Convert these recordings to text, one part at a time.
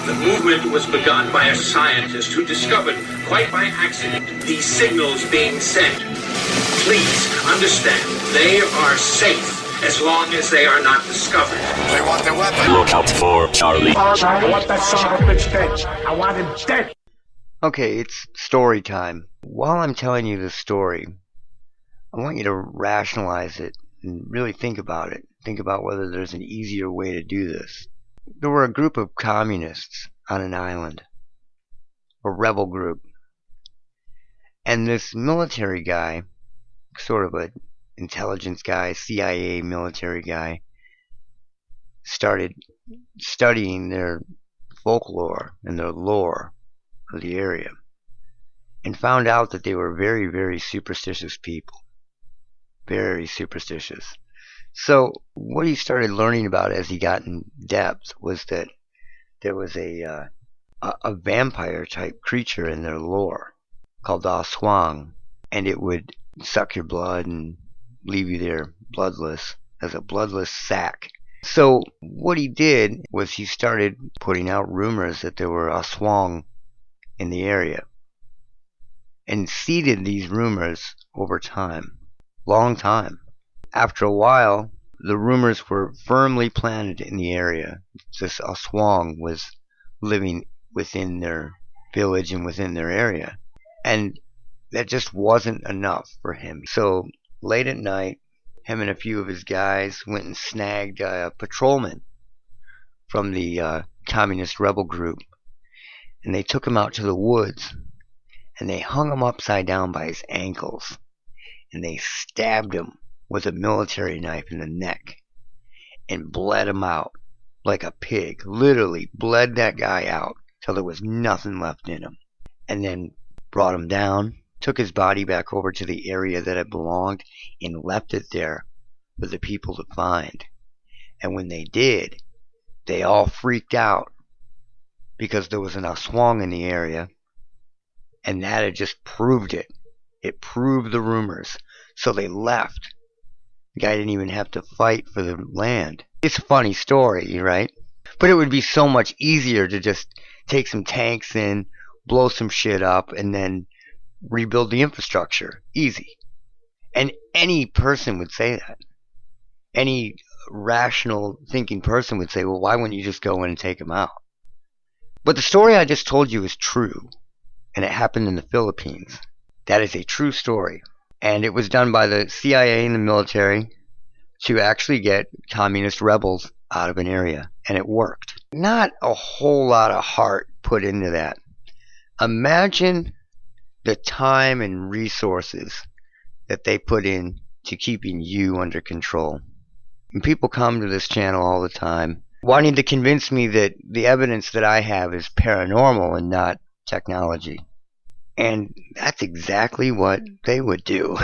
The movement was begun by a scientist who discovered, quite by accident, these signals being sent. Please understand, they are safe as long as they are not discovered. They want their weapon. Look out for Charlie. I want that son of a bitch dead. I want him dead. Okay, it's story time. While I'm telling you this story, I want you to rationalize it and really think about it. Think about whether there's an easier way to do this. There were a group of communists on an island, a rebel group, and this military guy, sort of an intelligence guy, CIA military guy, started studying their folklore and their lore of the area and found out that they were very, very superstitious people. Very superstitious. So what he started learning about as he got in depth was that there was a vampire type creature in their lore called the Aswang, and it would suck your blood and leave you there bloodless, as a bloodless sack. So what he did was he started putting out rumors that there were Aswang in the area, and seeded these rumors over time, long time. After a while, the rumors were firmly planted in the area. This Aswang was living within their village and within their area. And that just wasn't enough for him. So late at night, him and a few of his guys went and snagged a patrolman from the communist rebel group. And they took him out to the woods. And they hung him upside down by his ankles. And they stabbed him with a military knife in the neck and bled him out like a pig. Literally bled that guy out till there was nothing left in him. And then brought him down, took his body back over to the area that it belonged, and left it there for the people to find. And when they did, they all freaked out because there was an Aswang in the area, and that had just proved it. It proved the rumors. So they left. The guy didn't even have to fight for the land. It's a funny story, right? But it would be so much easier to just take some tanks in, blow some shit up, and then rebuild the infrastructure. Easy. And any person would say that. Any rational thinking person would say, well, why wouldn't you just go in and take them out? But the story I just told you is true. And it happened in the Philippines. That is a true story. And it was done by the CIA and the military to actually get communist rebels out of an area. And it worked. Not a whole lot of heart put into that. Imagine the time and resources that they put in to keeping you under control. And people come to this channel all the time wanting to convince me that the evidence that I have is paranormal and not technology. And that's exactly what they would do.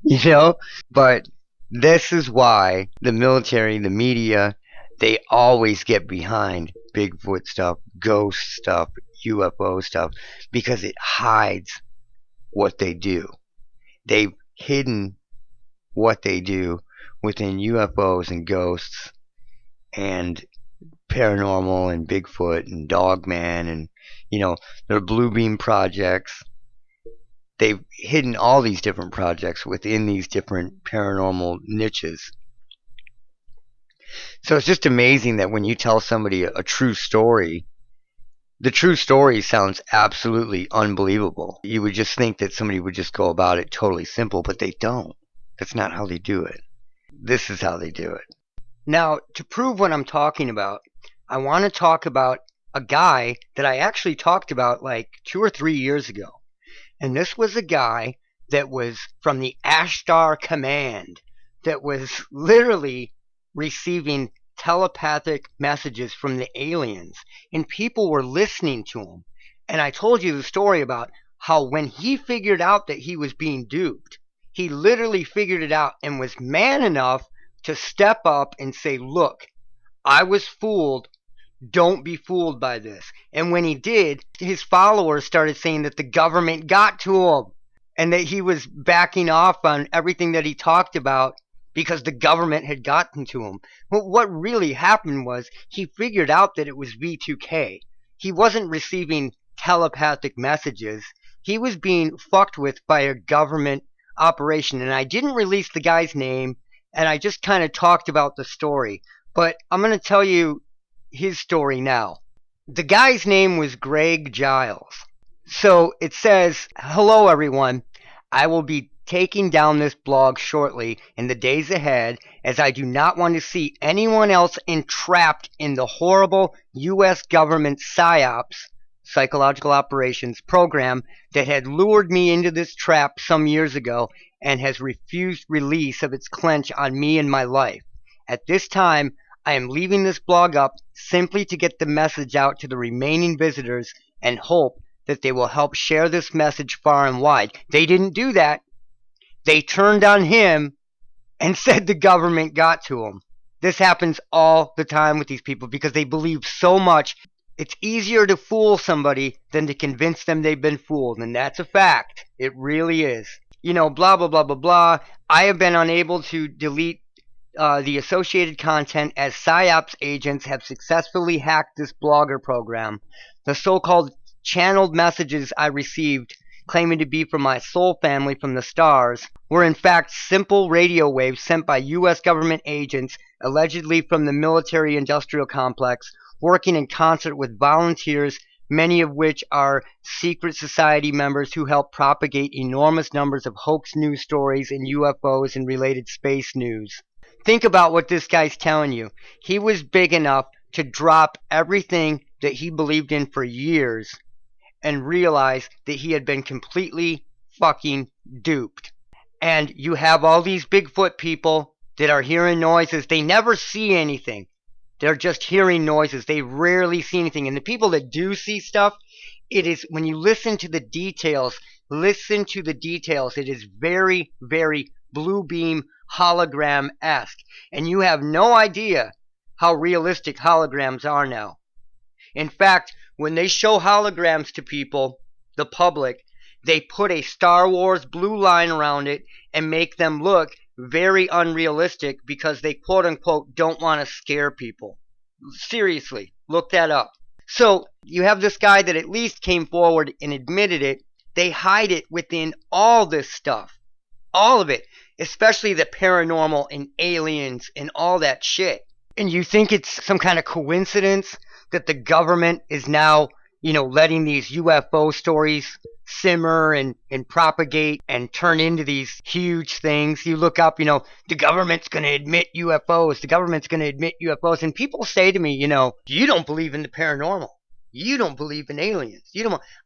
You know? But this is why the military, the media, they always get behind Bigfoot stuff, ghost stuff, UFO stuff, because it hides what they do. They've hidden what they do within UFOs and ghosts and paranormal and Bigfoot and Dogman and, you know, their Blue Beam projects. They've hidden all these different projects within these different paranormal niches. So it's just amazing that when you tell somebody a true story, the true story sounds absolutely unbelievable. You would just think that somebody would just go about it totally simple, but they don't. That's not how they do it. This is how they do it. Now, to prove what I'm talking about, I want to talk about a guy that I actually talked about like 2 or 3 years ago. And this was a guy that was from the Ashtar Command that was literally receiving telepathic messages from the aliens. And people were listening to him. And I told you the story about how when he figured out that he was being duped, he literally figured it out and was man enough to step up and say, look, I was fooled. Don't be fooled by this. And when he did, his followers started saying that the government got to him and that he was backing off on everything that he talked about because the government had gotten to him. But what really happened was he figured out that it was V2K. He wasn't receiving telepathic messages. He was being fucked with by a government operation. And I didn't release the guy's name, and I just kind of talked about the story. But I'm going to tell you his story now. The guy's name was Greg Giles. So it says, "Hello everyone. I will be taking down this blog shortly in the days ahead, as I do not want to see anyone else entrapped in the horrible U.S. government PSYOPS, psychological operations program, that had lured me into this trap some years ago and has refused release of its clench on me and my life. At this time, I am leaving this blog up simply to get the message out to the remaining visitors and hope that they will help share this message far and wide." They didn't do that. They turned on him and said the government got to him. This happens all the time with these people because they believe so much. It's easier to fool somebody than to convince them they've been fooled, and that's a fact. It really is. You know, blah, blah, blah, blah, blah. I have been unable to delete the associated content as PSYOPS agents have successfully hacked this blogger program. The so-called channeled messages I received, claiming to be from my soul family from the stars, were in fact simple radio waves sent by U.S. government agents, allegedly from the military-industrial complex, working in concert with volunteers, many of which are secret society members who help propagate enormous numbers of hoax news stories and UFOs and related space news. Think about what this guy's telling you. He was big enough to drop everything that he believed in for years and realize that he had been completely fucking duped. And you have all these Bigfoot people that are hearing noises. They never see anything. They're just hearing noises. They rarely see anything. And the people that do see stuff, it is, when you listen to the details, it is very, very blue beam hologram-esque. And you have no idea how realistic holograms are now. In fact, when they show holograms to people, the public, they put a Star Wars blue line around it and make them look very unrealistic because they quote-unquote don't want to scare people. Seriously, look that up. So you have this guy that at least came forward and admitted it. They hide it within all this stuff. All of it. Especially the paranormal and aliens and all that shit. And you think it's some kind of coincidence that the government is now, letting these UFO stories simmer and propagate and turn into these huge things. You look up, the government's going to admit UFOs. The government's going to admit UFOs. And people say to me, you don't believe in the paranormal. You don't believe in aliens.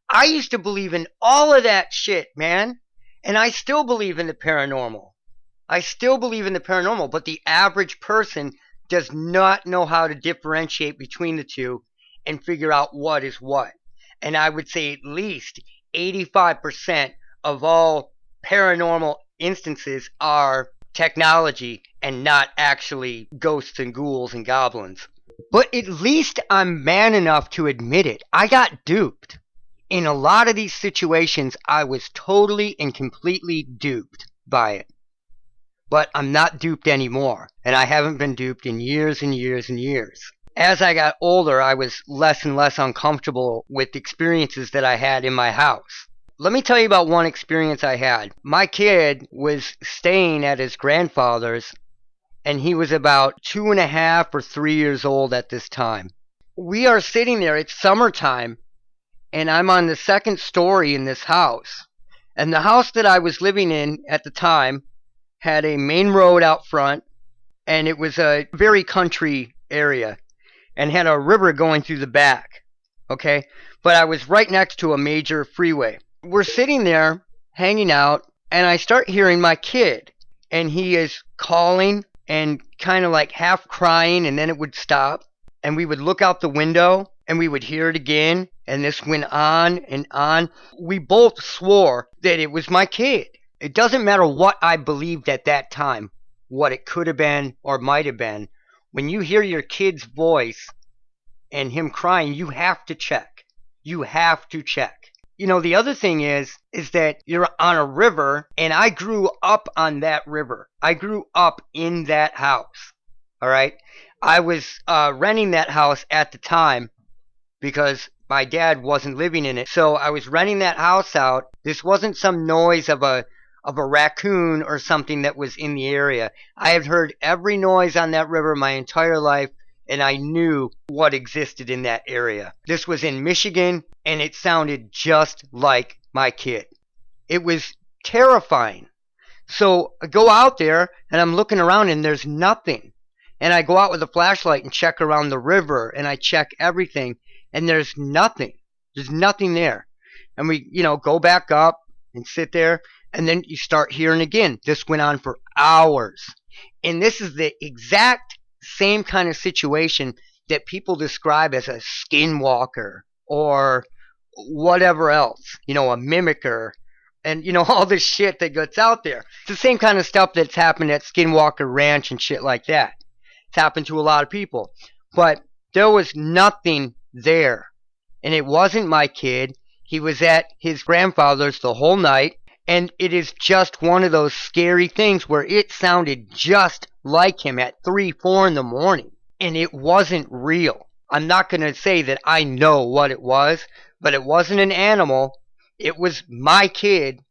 I used to believe in all of that shit, man. And I still believe in the paranormal. But the average person does not know how to differentiate between the two and figure out what is what. And I would say at least 85% of all paranormal instances are technology and not actually ghosts and ghouls and goblins. But at least I'm man enough to admit it. I got duped. In a lot of these situations, I was totally and completely duped by it. But I'm not duped anymore, and I haven't been duped in years and years and years. As I got older, I was less and less uncomfortable with experiences that I had in my house. Let me tell you about one experience I had. My kid was staying at his grandfather's, and he was about 2.5 or 3 years old at this time. We are sitting there, it's summertime, and I'm on the second story in this house. And the house that I was living in at the time had a main road out front, and it was a very country area, and had a river going through the back, okay? But I was right next to a major freeway. We're sitting there, hanging out, and I start hearing my kid, and he is calling and kind of like half crying, and then it would stop, and we would look out the window, and we would hear it again, and this went on and on. We both swore that it was my kid. It doesn't matter what I believed at that time, what it could have been or might have been. When you hear your kid's voice and him crying, you have to check. You have to check. The other thing is that you're on a river, and I grew up on that river. I grew up in that house. All right. I was renting that house at the time because my dad wasn't living in it. So I was renting that house out. This wasn't some noise of a raccoon or something that was in the area. I had heard every noise on that river my entire life, and I knew what existed in that area. This was in Michigan, and it sounded just like my kid. It was terrifying. So I go out there, and I'm looking around, and there's nothing. And I go out with a flashlight and check around the river, and I check everything, and there's nothing. There's nothing there. And we, go back up and sit there, and then you start hearing again. This went on for hours. And this is the exact same kind of situation that people describe as a skinwalker or whatever else, a mimicker, and all this shit that gets out there. It's the same kind of stuff that's happened at Skinwalker Ranch and shit like that. It's happened to a lot of people. But there was nothing there. And it wasn't my kid. He was at his grandfather's the whole night. And it is just one of those scary things where it sounded just like him at 3, 4 in the morning. And it wasn't real. I'm not going to say that I know what it was, but it wasn't an animal. It was my kid,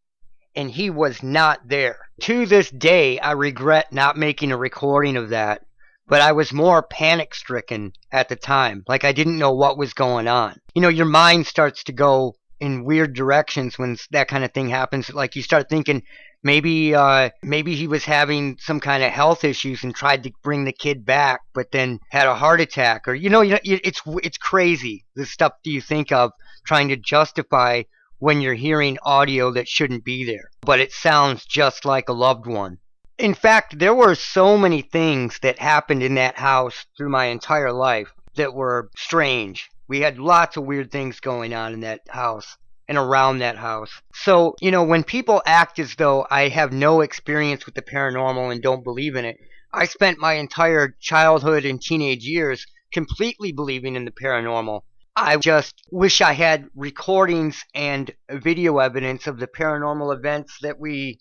and he was not there. To this day, I regret not making a recording of that, but I was more panic-stricken at the time. Like I didn't know what was going on. Your mind starts to go in weird directions when that kind of thing happens. Like you start thinking maybe he was having some kind of health issues and tried to bring the kid back, but then had a heart attack, or it's crazy the stuff that you think of trying to justify when you're hearing audio that shouldn't be there, but it sounds just like a loved one. In fact, there were so many things that happened in that house through my entire life that were strange. We had lots of weird things going on in that house and around that house. So, when people act as though I have no experience with the paranormal and don't believe in it, I spent my entire childhood and teenage years completely believing in the paranormal. I just wish I had recordings and video evidence of the paranormal events that we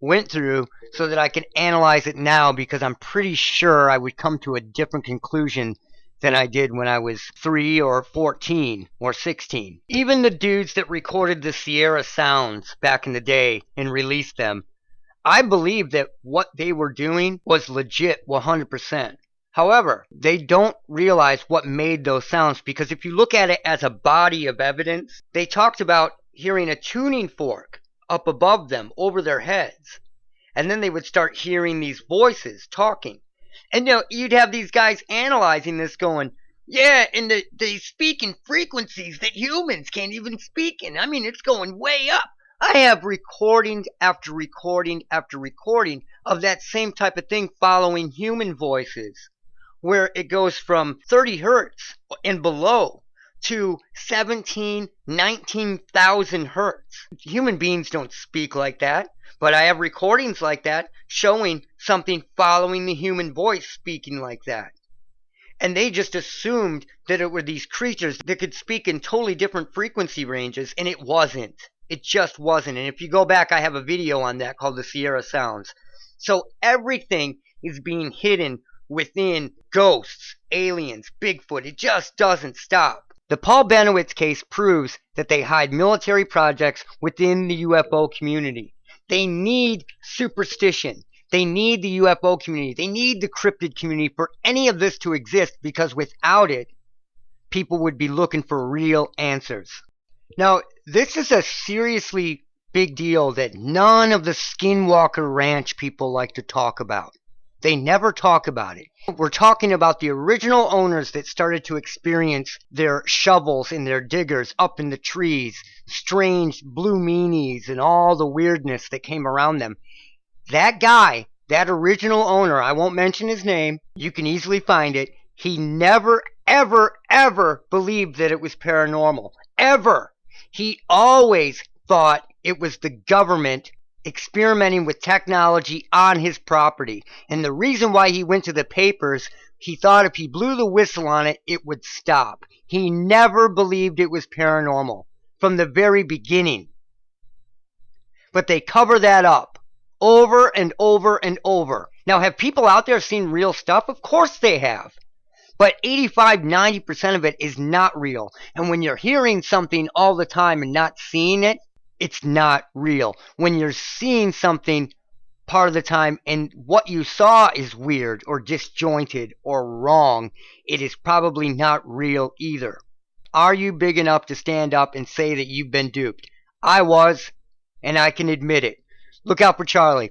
went through so that I can analyze it now, because I'm pretty sure I would come to a different conclusion than I did when I was 3 or 14 or 16. Even the dudes that recorded the Sierra sounds back in the day and released them, I believe that what they were doing was legit 100%. However, they don't realize what made those sounds, because if you look at it as a body of evidence, they talked about hearing a tuning fork up above them over their heads. And then they would start hearing these voices talking. And you'd have these guys analyzing this going, yeah, and they speak in frequencies that humans can't even speak in. I mean, it's going way up. I have recording after recording after recording of that same type of thing following human voices, where it goes from 30 hertz and below to 17, 19,000 hertz. Human beings don't speak like that, but I have recordings like that showing something following the human voice speaking like that. And they just assumed that it were these creatures that could speak in totally different frequency ranges, and it wasn't. It just wasn't. And if you go back, I have a video on that called the Sierra Sounds. So everything is being hidden within ghosts, aliens, Bigfoot. It just doesn't stop. The Paul Benowitz case proves that they hide military projects within the UFO community. They need superstition. They need the UFO community. They need the cryptid community for any of this to exist, because without it, people would be looking for real answers. Now, this is a seriously big deal that none of the Skinwalker Ranch people like to talk about. They never talk about it. We're talking about the original owners that started to experience their shovels and their diggers up in the trees, strange blue meanies, and all the weirdness that came around them. That guy, that original owner, I won't mention his name, you can easily find it, he never, ever, ever believed that it was paranormal. Ever. He always thought it was the government experimenting with technology on his property. And the reason why he went to the papers, he thought if he blew the whistle on it, it would stop. He never believed it was paranormal. from the very beginning. But they cover that up over and over and over. Now, have people out there seen real stuff? Of course they have. But 85-90% of it is not real. And when you're hearing something all the time and not seeing it, it's not real. When you're seeing something part of the time and what you saw is weird or disjointed or wrong, it is probably not real either. Are you big enough to stand up and say that you've been duped? I was, and I can admit it. Look out for Charlie.